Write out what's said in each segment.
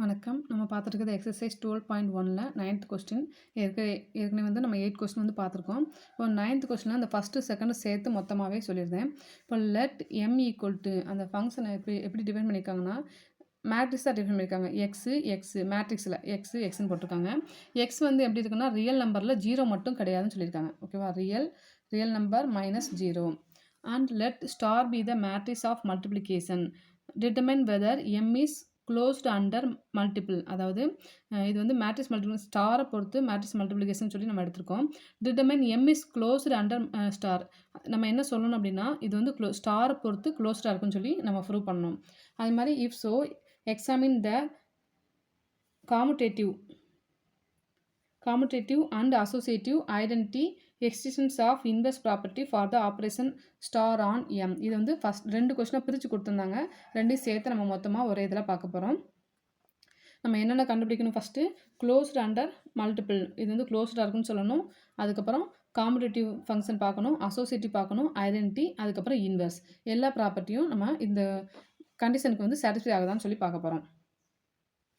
வணக்கம். நம்ம பார்த்துருக்கிறது exercise 12.1ல 9th question. ஏற்கனவே வந்து நம்ம 8 கொஸ்டின் வந்து பார்த்துருக்கோம். இப்போ 9th கொஸ்டின்ல அந்த ஃபர்ஸ்ட்டு, செகண்டு சேர்த்து மொத்தமாவே சொல்லியிருந்தேன். இப்போ லெட் m ஈக்குவல் டு அந்த ஃபங்ஷனை எப்படி டிஃபைன் பண்ணியிருக்காங்கன்னா, மேட்ரிக்ஸா டிஃபைன் பண்ணியிருக்காங்க. எக்ஸு மேட்ரிக்ஸில் எக்ஸ்ன்னு போட்டிருக்காங்க. எக்ஸ் வந்து எப்படி இருக்குன்னா, ரியல் நம்பரில் 0 மட்டும் கிடையாதுன்னு சொல்லியிருக்காங்க. ஓகேவா? Real number minus 0. And let star be the matrix of multiplication. Determine whether m is closed under multiple. அதாவது இது வந்து மேட்ரிக்ஸ் மல்டிபிள் ஸ்டாரை பொறுத்து மேட்ரிக்ஸ் மல்டிப்ளிகேஷன் சொல்லி நம்ம எடுத்திருக்கோம். Determine m is closed under star. நம்ம என்ன சொல்லணும் அப்படின்னா, இது வந்து ஸ்டாரை பொறுத்து க்ளோஸ்டாக இருக்குன்னு சொல்லி நம்ம ப்ரூவ் பண்ணணும். அது மாதிரி if so examine the commutative and associative identity extensions of inverse property for the operation star on m. இது வந்து ஃபஸ்ட் 2 கொஸ்டினாக பிரித்து கொடுத்துருந்தாங்க. ரெண்டையும் சேர்த்து நம்ம மொத்தமாக ஒரே இதில் பார்க்க போகிறோம். நம்ம என்னென்ன கண்டுபிடிக்கணும்? First closed under multiple. இது வந்து க்ளோஸ்டாக இருக்குன்னு சொல்லணும். அதுக்கப்புறம் காம்படேட்டிவ் ஃபங்க்ஷன் பார்க்கணும், அசோசியேட்டிவ் பார்க்கணும், ஐடென்டிட்டி, அதுக்கப்புறம் இன்வெர்ஸ். எல்லா ப்ராப்பர்ட்டியும் நம்ம இந்த கண்டிஷனுக்கு வந்து சாட்டிஸ்ஃபை ஆகுதான்னு சொல்லி பார்க்க போகிறோம்.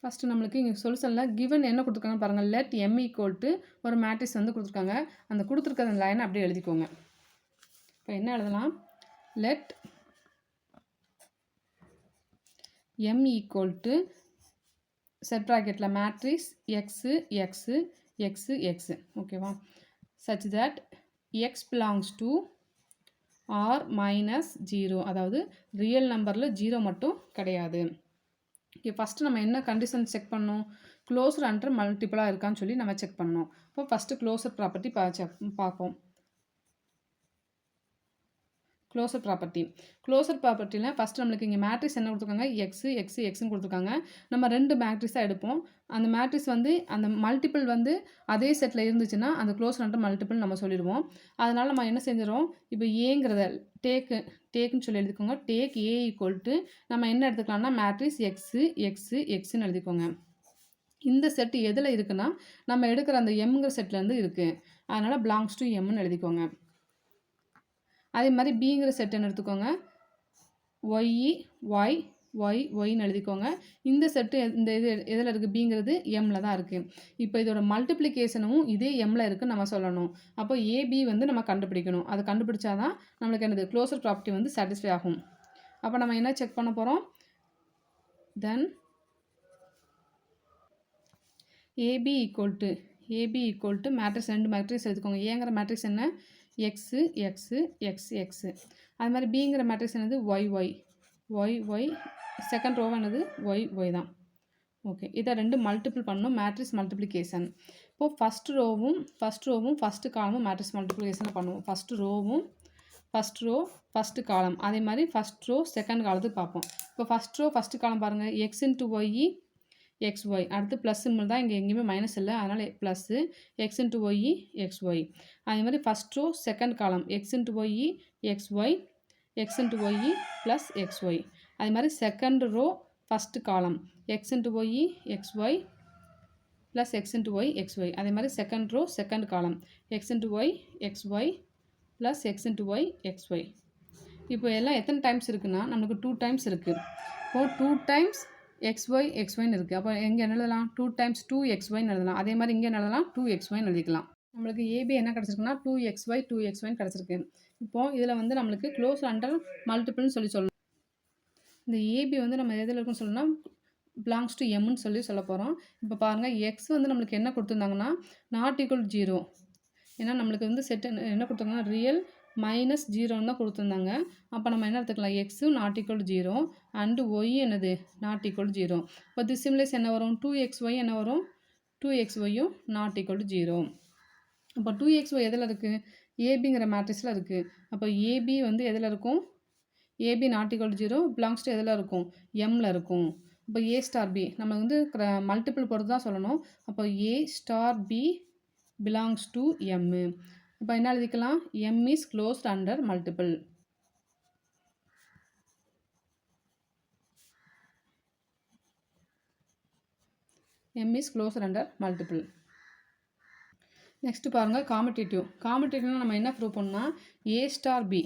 ஃபஸ்ட்டு நம்மளுக்கு இங்கே சொல்யூஷனில் கிவன் என்ன கொடுத்துருக்காங்கன்னு பாருங்கள். லெட் m ஈக்குவல் டு ஒரு மேட்ரிக்ஸ் வந்து கொடுத்துருக்காங்க. அந்த கொடுத்துருக்க அந்த லைனை அப்படியே எழுதிக்கோங்க. இப்போ என்ன எழுதலாம்? Let m equal to set ப்ராக்கெட்டில் மேட்ரிக்ஸ் எக்ஸு. ஓகேவா? Such that X belongs to R minus 0. அதாவது ரியல் நம்பரில் 0 மட்டும் கிடையாது. ஓகே, ஃபஸ்ட்டு நம்ம என்ன கண்டிஷன் செக் பண்ணணும்? க்ளோஸர் அண்டர் மல்டிபிளாக இருக்கான்னு சொல்லி நம்ம செக் பண்ணணும். இப்போ ஃபஸ்ட்டு க்ளோஸர் ப்ராப்பர்ட்டி பார்ப்போம். க்ளோஸர் ப்ராப்பர்ட்டியில் ஃபஸ்ட்டு நம்மளுக்கு இங்கே மேட்ரிக்ஸ் என்ன கொடுத்துருக்காங்க? எக்ஸ்ன்னு கொடுத்துருக்காங்க. நம்ம 2 மேட்ரிக்ஸாக எடுப்போம். அந்த மேட்ரிக்ஸ் வந்து அந்த மல்டிபிள் வந்து அதே செட்டில் இருந்துச்சுன்னா அந்த க்ளோஸர் அண்டர் மல்டிபிள் நம்ம சொல்லிடுவோம். அதனால் நம்ம என்ன செஞ்சிடும்? இப்போ ஏங்கிறத டேக்குன்னு சொல்லி எழுதிக்கோங்க. டேக் ஏ ஈக்குவல் டு நம்ம என்ன எடுத்துக்கலாம்னா மேட்ரிக்ஸ் எக்ஸுன்னு எழுதிக்கோங்க. இந்த செட்டு எதில் இருக்குன்னா, நம்ம எடுக்கிற அந்த எம்ங்கிற செட்லேருந்து இருக்குது. அதனால் பிலாங்ஸ் டு எம்னு எழுதிக்கோங்க. அதே மாதிரி பிங்கிற செட்டுன்னு எடுத்துக்கோங்க. ஒய்ன்னு எழுதிக்கோங்க. இந்த செட்டு இந்த இது எதில் இருக்குது? பிங்கிறது எம்மில் தான் இருக்குது. இப்போ இதோட மல்டிப்ளிகேஷனும் இதே எம்மில் இருக்குன்னு நம்ம சொல்லணும். அப்போ ஏபி வந்து நம்ம கண்டுபிடிக்கணும். அதை கண்டுபிடிச்சா தான் நம்மளுக்கு என்னது க்ளோஸர் ப்ராப்பர்ட்டி வந்து சாட்டிஸ்ஃபை ஆகும். அப்போ நம்ம என்ன செக் பண்ண போகிறோம்? Then AB equal to matrix 2 matrix எடுத்துக்கோங்க. ஏங்கிற மேட்ரிக்ஸ் என்ன? எக்ஸு. அது மாதிரி பிங்கிற மேட்ரிக்ஸ் என்னது? ஒய். செகண்ட் ரோவ் என்னது? ஒய் தான். ஓகே, இதை 2 மல்டிபிள் பண்ணணும். Matrix multiplication. இப்போது ஃபஸ்ட்டு ரோவும் ஃபஸ்ட்டு காலமும் மேட்ரிக்ஸ் மல்டிப்ளிகேஷனில் பண்ணுவோம். ஃபஸ்ட்டு ரோ ஃபஸ்ட்டு காலம். அதே மாதிரி ஃபஸ்ட் ரோ செகண்ட் காலத்துக்கு பார்ப்போம். இப்போ ஃபஸ்ட் ரோ ஃபஸ்ட்டு காலம் பாருங்கள். X into Y XY. அடுத்து ப்ளஸ் சிம்பிள் தான், இங்கே எங்கேயுமே மைனஸ் இல்லை, அதனால் plus X into Y XY. அதே மாதிரி first row second column X into Y plus XY. அதே மாதிரி second row first column X into Y XY plus X into Y XY. அதே மாதிரி second row second column X into Y XY plus X into Y XY. இப்போ எல்லாம் எத்தனை times இருக்குன்னா, நமக்கு 2 times இருக்குது. இப்போது 2 டைம்ஸ் XYன்னு இருக்குது. அப்போ எங்கே எழுதலாம்? 2 டைம்ஸ் 2XYன்னு எழுதலாம். அதே மாதிரி இங்கே எழுதலாம் 2XYன்னு எழுதிக்கலாம். நம்மளுக்கு ஏபி என்ன கிடச்சிருக்குன்னா 2XYன்னு கிடச்சிருக்கு. இப்போது இதில் வந்து நம்மளுக்கு க்ளோஸ் அண்டர் மல்டிபிள்னு சொல்லணும். இந்த ஏபி வந்து நம்ம எதில் இருக்குன்னு சொல்லணும்னா பிலாங்ஸ் டு எம்னு சொல்ல போகிறோம். இப்போ பாருங்கள், எக்ஸ் வந்து நம்மளுக்கு என்ன கொடுத்துருந்தாங்கன்னா நாட் ஈக்குவல் 0. ஏன்னா நம்மளுக்கு வந்து செட் என்ன கொடுத்தாங்கன்னா ரியல் மைனஸ் 0ன்னு தான் கொடுத்துருந்தாங்க. அப்போ நம்ம என்ன எடுத்துக்கலாம்? எக்ஸும் நாட் ஈக்குவல் 0 அண்டு ஒய் என்னது? Not equal 0. இப்போ திஸ் சிம்லேஸ் என்ன வரும்? 2XY என்ன வரும்? 2XYயும் நாட் ஈக்குவல் 0. அப்போ 2XY எதில் இருக்குது? ஏபிங்கிற மேட்ரிக்ஸில் இருக்குது. அப்போ ஏபி வந்து எதில் இருக்கும்? A B not equal 0 belongs to எதில் இருக்கும்? எம்மில் இருக்கும். இப்போ ஏ ஸ்டார் பி நம்ம வந்து மல்டிபிள் பொறுத்து தான் சொல்லணும். அப்போ A star B belongs to M. இப்போ என்ன எழுதிக்கலாம்? M is closed under multiple. M is closed under multiple. Next பாருங்கள் காம்படிட்டிவ்னா நம்ம என்ன ப்ரூவ் பண்ணோம்னா A star B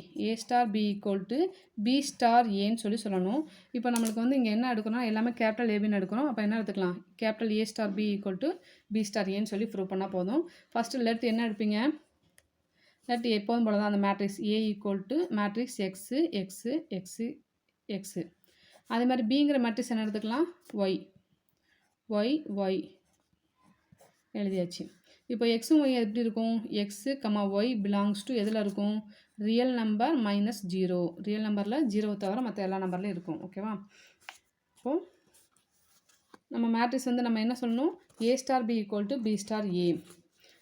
equal to B star ஏன்னு சொல்லணும். இப்போ நம்மளுக்கு வந்து இங்கே என்ன எடுக்கணும், எல்லாமே கேபிட்டல் ஏபின்னு எடுக்கணும். அப்போ என்ன எடுத்துக்கலாம், capital A star B equal to B star ஏன்னு சொல்லி ப்ரூவ் பண்ணால் போதும். ஃபஸ்ட்டு லெட் என்ன எடுப்பீங்க, லெட் எப்போதும் போல தான் அந்த matrix A equal to matrix x X X x. அதே மாதிரி பிங்கிற மேட்ரிக்ஸ் என்ன எடுத்துக்கலாம், ஒய் ஒய் ஒய் எழுதியாச்சு. இப்போ எக்ஸும் ஒய் எப்படி இருக்கும், X comma Y belongs to எதில் இருக்கும், ரியல் நம்பர் மைனஸ் 0. ரியல் நம்பரில் 0 தவிர மற்ற எல்லா நம்பர்லையும் இருக்கும். ஓகேவா. இப்போது நம்ம மேட்ரிக்ஸ் வந்து நம்ம என்ன சொல்லணும், A star B equal to B star A.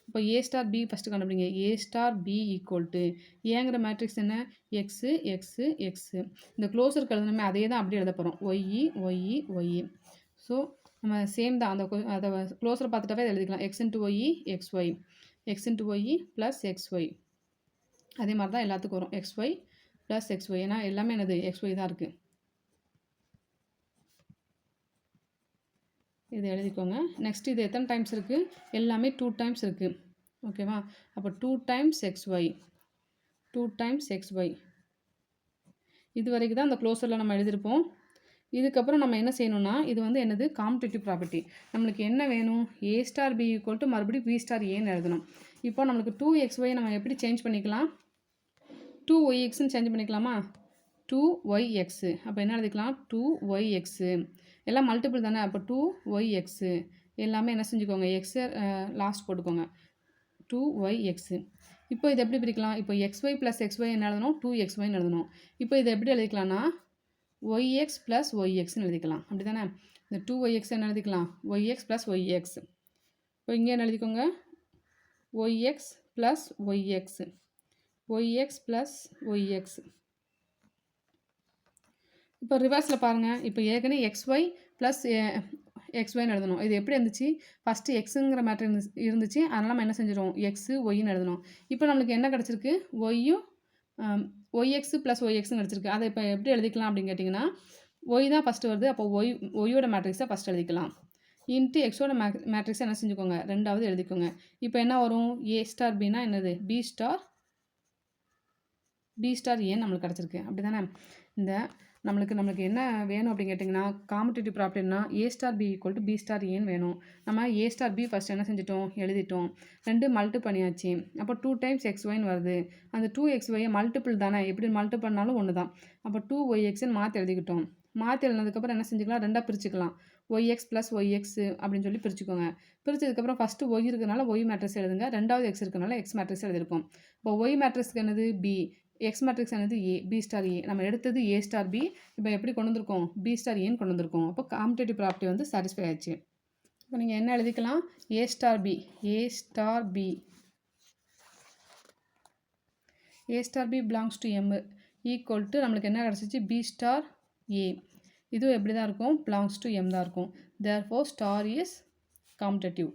இப்போ ஏ ஸ்டார் பி ஃபஸ்ட்டு கண்டுபிடிங்க. A star B equal to ஏங்கிற மேட்ரிக்ஸ் என்ன, எக்ஸு எக்ஸு எக்ஸு. இந்த க்ளோஸருக்கு எழுதணுமே அதே தான் அப்படியே எழுத போகிறோம், ஒய்இ ஒய்இ ஒய்இ. ஸோ நம்ம சேம் தான், அதை க்ளோஸரை பார்த்துட்டாவே எழுதிக்கலாம், X into Y X Y, X into Y plus X Y. அதே மாதிரி தான் எல்லாத்துக்கும் வரும், X Y plus X Y. ஏன்னா எல்லாமே என்னது எக்ஸ் ஒய் தான் இருக்குது. இது எழுதிக்கோங்க. நெக்ஸ்ட் இது எத்தனை டைம்ஸ் இருக்குது, எல்லாமே 2 டைம்ஸ் இருக்குது. ஓகேவா. அப்போ 2 times X Y, 2 times X Y. இது வரைக்கும் தான் அந்த க்ளோஸரில் நம்ம எழுதியிருப்போம். இதுக்கப்புறம் நம்ம என்ன செய்யணும்னா, இது வந்து என்னது காம்படிட்டிவ் ப்ராப்பர்ட்டி. நம்மளுக்கு என்ன வேணும், ஏ ஸ்டார் பி ஈக்குவல் டு மறுபடியும் பி ஸ்டார் ஏன்னு எழுதணும். இப்போ நம்மளுக்கு 2xy நம்ம எப்படி சேஞ்ச் பண்ணிக்கலாம், 2yxன்னு சேஞ்ச் பண்ணிக்கலாமா, 2yx. அப்போ என்ன எழுதிக்கலாம், 2yx. எல்லாம் மல்டிபிள் தானே, அப்போ 2yx எல்லாமே என்ன செஞ்சுக்கோங்க, எக்ஸை லாஸ்ட் போட்டுக்கோங்க, 2yx. இப்போ இது எப்படி பிரிக்கலாம், இப்போ xy ப்ளஸ் xy என்ன எழுதணும், 2xyன்னு எழுதணும். இப்போ இதை எப்படி எழுதிக்கலாம்னா yx ப்ளஸ் yxன்னு எழுதிக்கலாம். அப்படி தானே, இந்த 2yx என்ன எழுதிக்கலாம், yx ப்ளஸ் yx. இப்போ இங்கே என்ன எழுதிக்கோங்க, yx plus yx, yx plus yx. இப்போ ரிவர்ஸில் பாருங்கள், இப்போ ஏற்கனவே xy ப்ளஸ் xyன்னு எழுதணும். இது எப்படி இருந்துச்சு, ஃபஸ்ட்டு எக்ஸுங்கிற மேட்ரு இருந்துச்சு, அதனால் நம்ம என்ன செஞ்சிடும், எக்ஸு ஒய்ன்னு எழுதணும். இப்போ நம்மளுக்கு என்ன கிடச்சிருக்கு, ஒய்யும் yx ப்ளஸ் yxன்னு கிடச்சிருக்கு. அதை இப்போ எப்படி எழுதிக்கலாம் அப்படின்னு கேட்டிங்கன்னா, ஒய் தான் ஃபஸ்ட்டு வருது, அப்போ ஒய்யோட மேட்ரிக்ஸை ஃபஸ்ட் எழுதிக்கலாம். இன்ட்டு எக்ஸோட மேட்ரிக்ஸை என்ன செஞ்சுக்கோங்க, ரெண்டாவது எழுதிக்கோங்க. இப்போ என்ன வரும், ஏ ஸ்டார் பின்னா என்னது, பி ஸ்டார் ஏன்னு நம்மளுக்கு கிடச்சிருக்கு. அப்படி தானே. இந்த நம்மளுக்கு என்ன வேணும் அப்படின்னு கேட்டிங்கன்னா, காம்படிட்டிவ் ப்ராப்பர்ட்டினா A star B equal to B star ஏன்னு வேணும். நம்ம ஏ ஸ்டார் பி ஃபஸ்ட் என்ன செஞ்சிட்டோம், எழுதிட்டோம். 2 மல்டி பண்ணியாச்சு. அப்போ 2 டைம்ஸ் xyன்னு வருது. அந்த 2xyயை மல்டிபிள் தானே, எப்படி மல்டிபிள் பண்ணாலும் ஒன்று தான். அப்போ 2yxன்னு மாற்றி எழுதிக்கிட்டோம். மாற்றி எழுதினதுக்கப்புறம் என்ன செஞ்சுக்கலாம், ரெண்டாக பிரிச்சுக்கலாம், yx ப்ளஸ் yx அப்படின்னு சொல்லி பிரிச்சுக்கோங்க. பிரிச்சதுக்கப்புறம் ஃபஸ்ட்டு ஒய் இருக்கிறனால ஒய் மேட்ரிக்ஸ் எழுதுங்க, ரெண்டாவது எக்ஸ் இருக்கிறனால எக்ஸ் மேட்ரிக்ஸ் எழுதியிருக்கோம். இப்போ ஒய் மேட்ரிக்ஸ்க்கு என்னது பி, எக்ஸ் மேட்ரிக்ஸ் என்னது ஏ, பி ஸ்டார் ஏ. நம்ம எடுத்தது ஏ ஸ்டார் பி, இப்போ எப்படி கொண்டு வந்திருக்கோம், பி ஸ்டார் ஏன்னு கொண்டு வந்திருக்கோம். அப்போ காம்படிட்டிவ் ப்ராப்பர்ட்டி வந்து சாட்டிஸ்ஃபை ஆச்சு. இப்போ நீங்கள் என்ன எழுதிக்கலாம், A star B belongs to M equal to நம்மளுக்கு என்ன கிடச்சிச்சு, பி ஸ்டார் ஏ. இதுவும் எப்படி தான் இருக்கும், பிலாங்ஸ் டு எம் தான் இருக்கும். Therefore star is competitive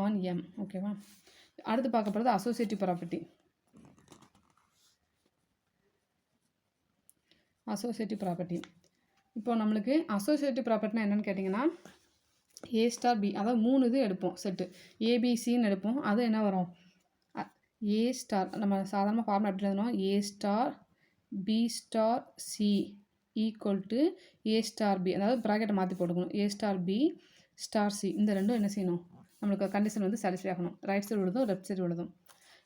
on M. ஓகேவா. அடுத்து பார்க்க போகிறது அசோசியேட்டிவ் ப்ராப்பர்ட்டி. இப்போ நம்மளுக்கு அசோசியேட்டிவ் ப்ராப்பர்ட்டினா என்னென்னு கேட்டிங்கன்னா, ஏ ஸ்டார் பி, அதாவது 3 இது எடுப்போம் செட்டு, ஏபிசின்னு எடுப்போம். அது என்ன வரும், ஏ ஸ்டார் நம்ம சாதாரணமாக ஃபார்முலா எப்படி எழுதணும், A star B star C equal to A star B, அதாவது ப்ராக்கெட்டை மாற்றி போட்டுக்கணும், A star B star C. இந்த ரெண்டும் என்ன செய்யணும், நம்மளுக்கு கண்டிஷன் வந்து சாட்டிஸ்ஃபை ஆகணும். ரைட் சைடு விழுதும் லெஃப்ட் சைடு விழுதும்.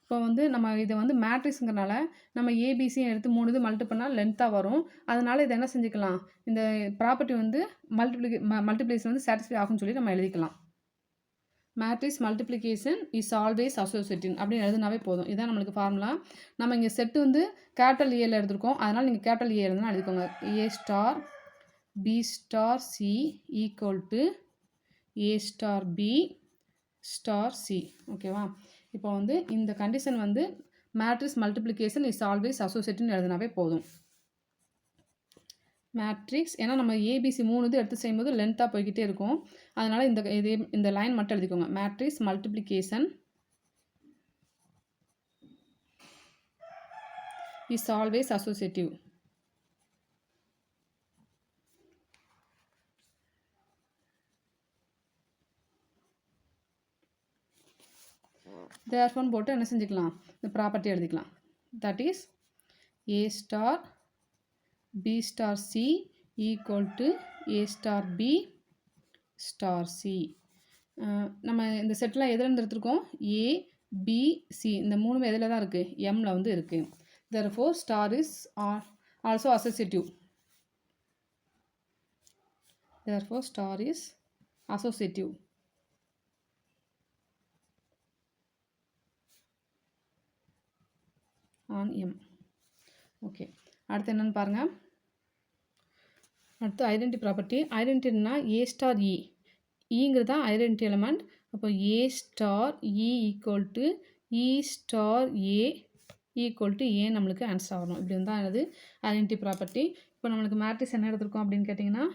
இப்போ வந்து நம்ம இதை வந்து மேட்ரிக்ஸுங்கிறனால நம்ம ஏபிசியும் எடுத்து 3 இது மல்டி பண்ணால் லென்த்தாக வரும். அதனால் இதை என்ன செஞ்சுக்கலாம், இந்த ப்ராப்பர்ட்டி வந்து மல்டிப்ளிகேஷன் வந்து சாட்டிஸ்ஃபை ஆகும்னு சொல்லி நம்ம எழுதிக்கலாம். Matrix multiplication is always associative அப்படின்னு எழுதுனாவே போதும். இதுதான் நம்மளுக்கு ஃபார்முலா. நம்ம இங்கே செட்டு வந்து கேபிட்டல் ஏல எடுத்துருக்கோம், அதனால் நீங்கள் கேபிட்டல் ஏ எழுதுனா எழுதிக்கோங்க, A star B star C equal to A star B star C. ஓகேவா. இப்போ வந்து இந்த கண்டிஷன் வந்து மேட்ரிக்ஸ் மல்டிப்ளிகேஷன் இஸ் ஆல்வேஸ் அசோசியேட்டிவ்னு எழுதினாவே போதும். மேட்ரிக்ஸ் ஏன்னா நம்ம ஏபிசி 3 இது எடுத்து செய்யும்போது லென்த்தாக போய்கிட்டே இருக்கும், அதனால் இந்த லைன் மட்டும் எழுதிக்கோங்க, matrix multiplication is always associative. தேர்ஃபோர்னு போட்டு என்ன செஞ்சுக்கலாம், இந்த ப்ராப்பர்ட்டி எழுதிக்கலாம். That is A star B star C equal to A star B star C. நம்ம இந்த செட்டில் எதுலேருந்து எடுத்துருக்கோம், A B C இந்த மூணுமே எதில் தான் இருக்குது, எம்மில் வந்து இருக்குது. therefore star is also associative. therefore star is associative on M. Okay, அடுத்து என்னென்னு பாருங்கள். அடுத்து ஐடென்டி ப்ராப்பர்ட்டி. ஐடென்டிட்டினா ஏ ஸ்டார் இ, ஈங்கிறது தான் ஐடென்டி எலமெண்ட். அப்போ A star E equal to E star A equal to A நம்மளுக்கு ஆன்சர் ஆகணும். இப்படி தான் அது ஐடென்டி ப்ராப்பர்ட்டி. இப்போ நம்மளுக்கு மேட்ரிக்ஸ் என்ன எடுத்திருக்கோம் அப்படின்னு கேட்டிங்கன்னா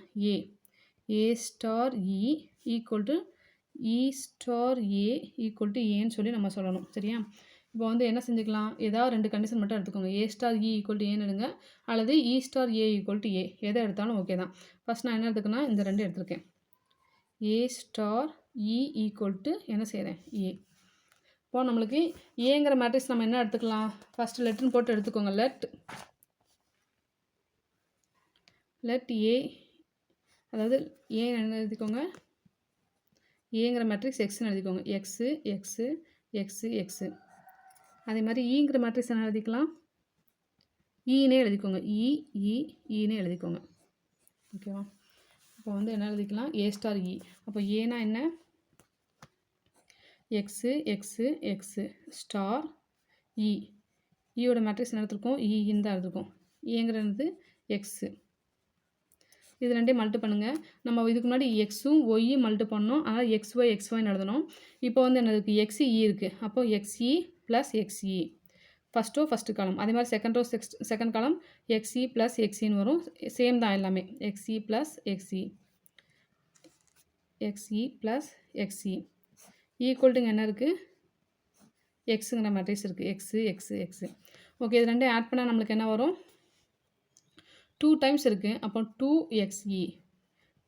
A star E equal to E star A equal to ஏன்னு சொல்லி நம்ம சொல்லணும். சரியா? இப்போ வந்து என்ன செஞ்சுக்கலாம், ஏதாவது 2 கண்டிஷன் மட்டும் எடுத்துக்கோங்க. ஏ ஸ்டார் இ ஈக்குவல் டு ஏன்னு எடுங்க, அல்லது இ ஸ்டார் ஏ ஈக்குவல் டு ஏ, எதை எடுத்தாலும் ஓகே தான். ஃபஸ்ட் நான் என்ன எடுத்துக்கேன்னா இந்த 2 எடுத்திருக்கேன். ஏ ஸ்டார் இ ஈக்குவல் டு என்ன செய்கிறேன், ஏ. இப்போ நம்மளுக்கு ஏங்கிற மேட்ரிக்ஸ் நம்ம என்ன எடுத்துக்கலாம், ஃபஸ்ட்டு லெட்ருன்னு போட்டு எடுத்துக்கோங்க. லெட் ஏ, அதாவது ஏ என்ன எழுதிக்கோங்க, ஏங்கிற மேட்ரிக்ஸ் எக்ஸ்ன்னு எழுதிக்கோங்க. X X X x. அதே மாதிரி ஈங்கிற மேட்ரிக்ஸ் என்ன எழுதிக்கலாம், ஈனே எழுதிக்கோங்க. ஈனே எழுதிக்கோங்க. ஓகேவா? இப்போ வந்து என்ன எழுதிக்கலாம், ஏ ஸ்டார் இ. அப்போ ஏனா என்ன, X X x star i. ஈயோட matrix என்ன எடுத்துருக்கோம், ஈன்னு தான் எடுத்துருக்கோம். ஏங்கிறது எக்ஸு. இது ரெண்டையும் மல்ட்டு பண்ணுங்கள். நம்ம இதுக்கு முன்னாடி எக்ஸும் ஒய்யும் மல்ட்டு பண்ணோம், அதனால் எக்ஸ்ஒய்னு எழுதணும். இப்போ வந்து என்ன இருக்குது, எக்ஸி இ இருக்குது. அப்போது எக்ஸ்இ ப்ளஸ் எக்ஸ்இ ஃபஸ்ட்டு காலம். அதே மாதிரி செகண்ட் காலம் எக்ஸ்இ ப்ளஸ் எக்ஸின்னு வரும். சேம் தான் எல்லாமே. எக்ஸ்இ ப்ளஸ் எக்ஸ்இ ப்ளஸ் எக்ஸ்இ ஈக்குவல்ட்டுங்க என்ன இருக்குது, எக்ஸுங்கிற மேட்ரிக்ஸ் இருக்குது. எக்ஸு. ஓகே, இது ரெண்டையும் ஆட் பண்ணால் நம்மளுக்கு என்ன வரும், 2 டைம்ஸ் இருக்குது. அப்போ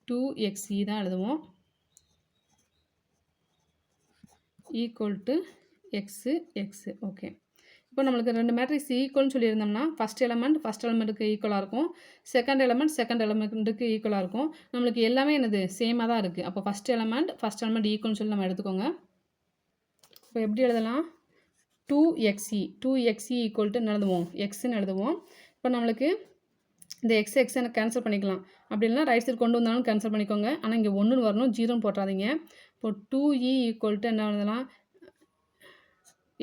2xe தான் எழுதுவோம். Equal to x. ஓகே, இப்போ நம்மளுக்கு 2 மேட்ரிக்ஸ் ஈக்குவல்னு சொல்லியிருந்தோம்னா ஃபஸ்ட் எலமெண்ட்டுக்கு ஈக்குவலாக இருக்கும், செகண்ட் எலமெண்ட்டுக்கு ஈக்குவலாக இருக்கும். நம்மளுக்கு எல்லாமே என்னது சேமாக தான் இருக்குது. அப்போ ஃபஸ்ட் எலமெண்ட் ஈக்குவல்னு சொல்லி நம்ம எடுத்துக்கோங்க. இப்போ எப்படி எழுதலாம், 2xe ஈக்குவல் டு என்ன எழுதுவோம், எக்ஸ்ன்னு எழுதுவோம். இப்போ நம்மளுக்கு இந்த எக்ஸை கேன்சல் பண்ணிக்கலாம். அப்படி இல்லைனா ரைட் சைடு கொண்டு வந்தாலும் கேன்சல் பண்ணிக்கோங்க. ஆனால் இங்கே 1ன்னு வரணும், 0ன்னு போட்டுறாதீங்க. இப்போ 2e ஈக்குவல் டு என்ன எழுதலாம்,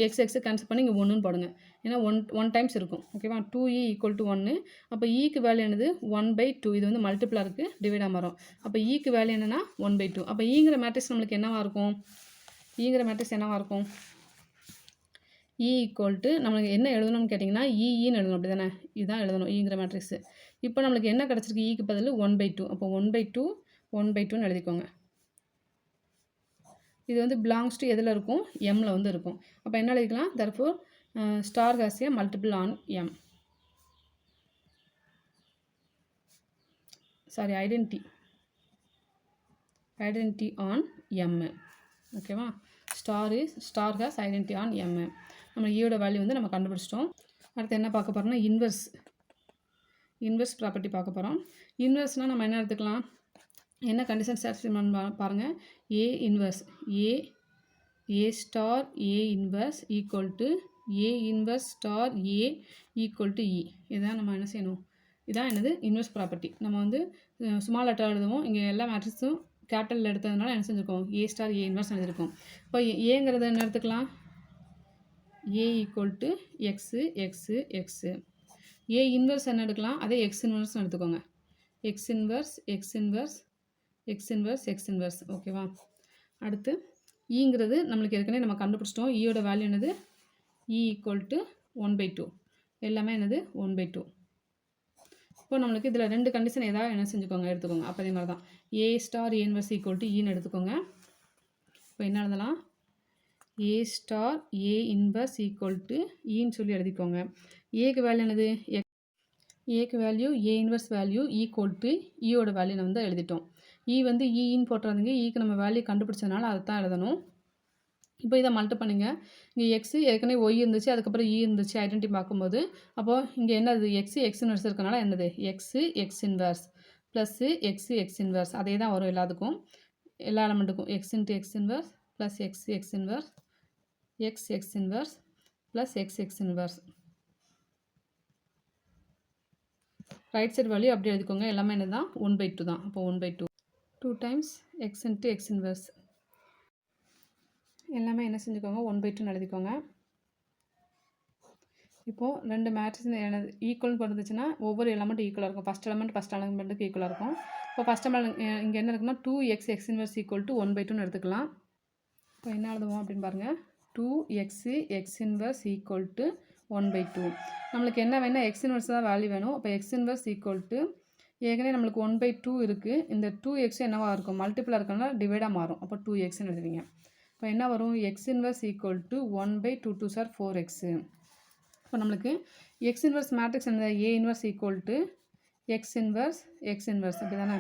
எக்ஸை கேன்சல் பண்ணி இங்கே 1ன்னு போடுங்க. ஏன்னா ஒன் டைம்ஸ் இருக்கும். ஓகேவா? 2e equal to 1. அப்போ ஈக்கு வேல்யூ என்னது 1/2. இது வந்து மல்டிப்ளாக இருக்குது, டிவைடாக மாறும். அப்போ ஈக்கு வேல்யூ என்னென்னா 1/2. அப்போ ஈங்கிற மேட்ரிக்ஸ் நம்மளுக்கு என்னவாக இருக்கும், இ ஈக்குவல் டு நம்மளுக்கு என்ன எழுதணும்னு கேட்டிங்கன்னா ஈன்னு எழுதணும். அப்படி தானே, இதுதான் எழுதணும் ஈங்கிற மேட்ரிக்ஸு. இப்போ நம்மளுக்கு என்ன கிடச்சிருக்கு, ஈக்கு பதில் 1/2. அப்போ 1/2ன்னு எழுதிக்கோங்க. இது வந்து பிலாங்ஸ் டு எதில் இருக்கும், எம்மில் வந்து இருக்கும். அப்போ என்ன எழுதிக்கலாம், therefore star has a multiple on M. Sorry, identity on M. ஓகேவா? Star has identity on M. நம்ம ஈயோட வேல்யூ வந்து நம்ம கண்டுபிடிச்சிட்டோம். அடுத்து என்ன பார்க்க போகிறோம்னா இன்வெர்ஸ் ப்ராப்பர்ட்டி பார்க்க போகிறோம். இன்வெர்ஸ்னால் நம்ம என்ன எடுத்துக்கலாம், என்ன கண்டிஷன் சாட்டிஸ்ஃபை பண்ண பாருங்கள். A star A inverse equal to A inverse star A equal to E. இதுதான் நம்ம என்ன செய்யணும், இதான் என்னது இன்வெர்ஸ் ப்ராப்பர்ட்டி. நம்ம வந்து ஸ்மால் லெட்டர் எழுதுவோம். இங்கே எல்லா மேட்ரிக்ஸும் கேபிட்டலில் எடுத்ததுனால என்ன செஞ்சுருக்கோம், ஏ ஸ்டார் ஏ இன்வெர்ஸ் எழுதியிருக்கோம். இப்போ ஏங்கிறத என்ன எடுத்துக்கலாம், A equal to X. A inverse என்ன எடுக்கலாம், அதே எக்ஸ் இன்வெர்ஸ்னு எடுத்துக்கோங்க. X inverse. ஓகேவா? அடுத்து ஈங்கிறது நம்மளுக்கு ஏற்கனவே நம்ம கண்டுபிடிச்சிட்டோம். ஈயோட வேல்யூ என்னது, இ ஈக்குவல் டு 1/2. எல்லாமே என்னது 1/2. இப்போ நம்மளுக்கு இதில் 2 கண்டிஷன் ஏதாவது என்ன செஞ்சுக்கோங்க, எடுத்துக்கோங்க. அப்போ அதே மாதிரி தான் A star A inverse equal to ஈன்னு எடுத்துக்கோங்க. இப்போ என்ன எழுதலாம், A star A inverse equal to ஈன்னு சொல்லி எழுதிக்கோங்க. ஏக்கு வேல்யூ என்னது, ஏக்கு value A inverse value equal to ஈயோட வேல்யூ நம்ம வந்து எழுதிட்டோம். ஈ வந்து ஈன்னு போட்டுறாதீங்க, ஈக்கு நம்ம வேல்யூ கண்டுபிடிச்சதுனால அதை தான் எழுதணும். இப்போ இதை மல்டி பண்ணுங்க. இங்கே எக்ஸ் ஏற்கனவே ஒய் இருந்துச்சு, அதுக்கப்புறம் இ இருந்துச்சு ஐடென்டி பார்க்கும்போது. அப்போது இங்கே என்னது எக்ஸ் இன்வெர்ஸ் இருக்கனால என்னது X inverse plus X inverse அதே தான் வரும் எல்லாத்துக்கும், எல்லா எலமெண்ட்டுக்கும் X into X inverse plus X inverse X inverse plus X inverse. Right side value அப்படி எழுதிக்கோங்க. எல்லாமே என்ன தான் 1/2 தான். அப்போ 1/2 2 times X into X inverse எல்லாமே என்ன செஞ்சுக்கோங்க 1/2ன்னு எழுதிக்கோங்க. இப்போது 2 மேட்ரிக்ஸ் என்னது ஈக்குவல்னு இருந்துச்சுன்னா ஒவ்வொரு எலமெண்ட் ஈக்குவலாக இருக்கும். ஃபஸ்ட் எலமெண்ட்டுக்கு ஈக்குவலாக இருக்கும். இப்போ ஃபஸ்ட் எலமெண்ட் இங்கே என்ன இருக்குன்னா 2x இன்வெர்ஸ் ஈக்குவல் டு 1/2ன்னு எடுத்துக்கலாம். இப்போ என்ன எழுதுவோம் அப்படின்னு பாருங்கள். 2x inverse equal to 1/2. நம்மளுக்கு என்ன வேணும் எக்ஸ் இன்வெர்ஸ் தான் வேல்யூ வேணும். அப்போ எக்ஸ் இன்வெர்ஸ் ஈக்குவல் டு ஏற்கனவே நம்மளுக்கு 1/2 இருக்குது. இந்த 2x என்னவாக இருக்கும் மல்டிபிளாக இருக்கனால டிவைடாக மாறும். அப்போ 2xன்னு எழுதுவீங்க. இப்போ என்ன வரும் X inverse equal to 1/2 2 sir 4x. இப்போ நம்மளுக்கு எக்ஸ் இன்வெர்ஸ் மேட்ரிக்ஸ் என்ன ஏ inverse equal to X inverse அப்படி தானே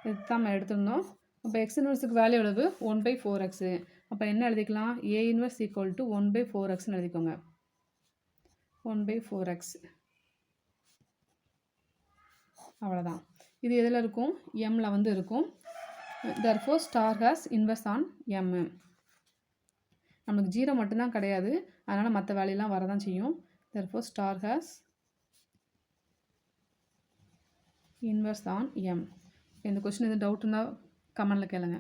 இது தான் நம்ம எடுத்துருந்தோம். அப்போ எக்ஸ் இன்வெர்ஸுக்கு வேல்யூ எவ்வளவு 1/4x. அப்போ என்ன எழுதிக்கலாம் ஏ இன்வெர்ஸ் ஈக்குவல் டு 1/4xன்னு எழுதிக்கோங்க. 1/4x அவ்வளோதான். இது எதில் இருக்கும் எம்மில் வந்து இருக்கும். therefore star has inverse on M. நமக்கு 0 மட்டும்தான் கிடையாது, அதனால் மற்ற வேல்யூலாம் வரதான் செய்யும். therefore star has inverse on M. இந்த கொஸ்டின் எதுவும் டவுட் இருந்தால் கமெண்டில் கேளுங்க.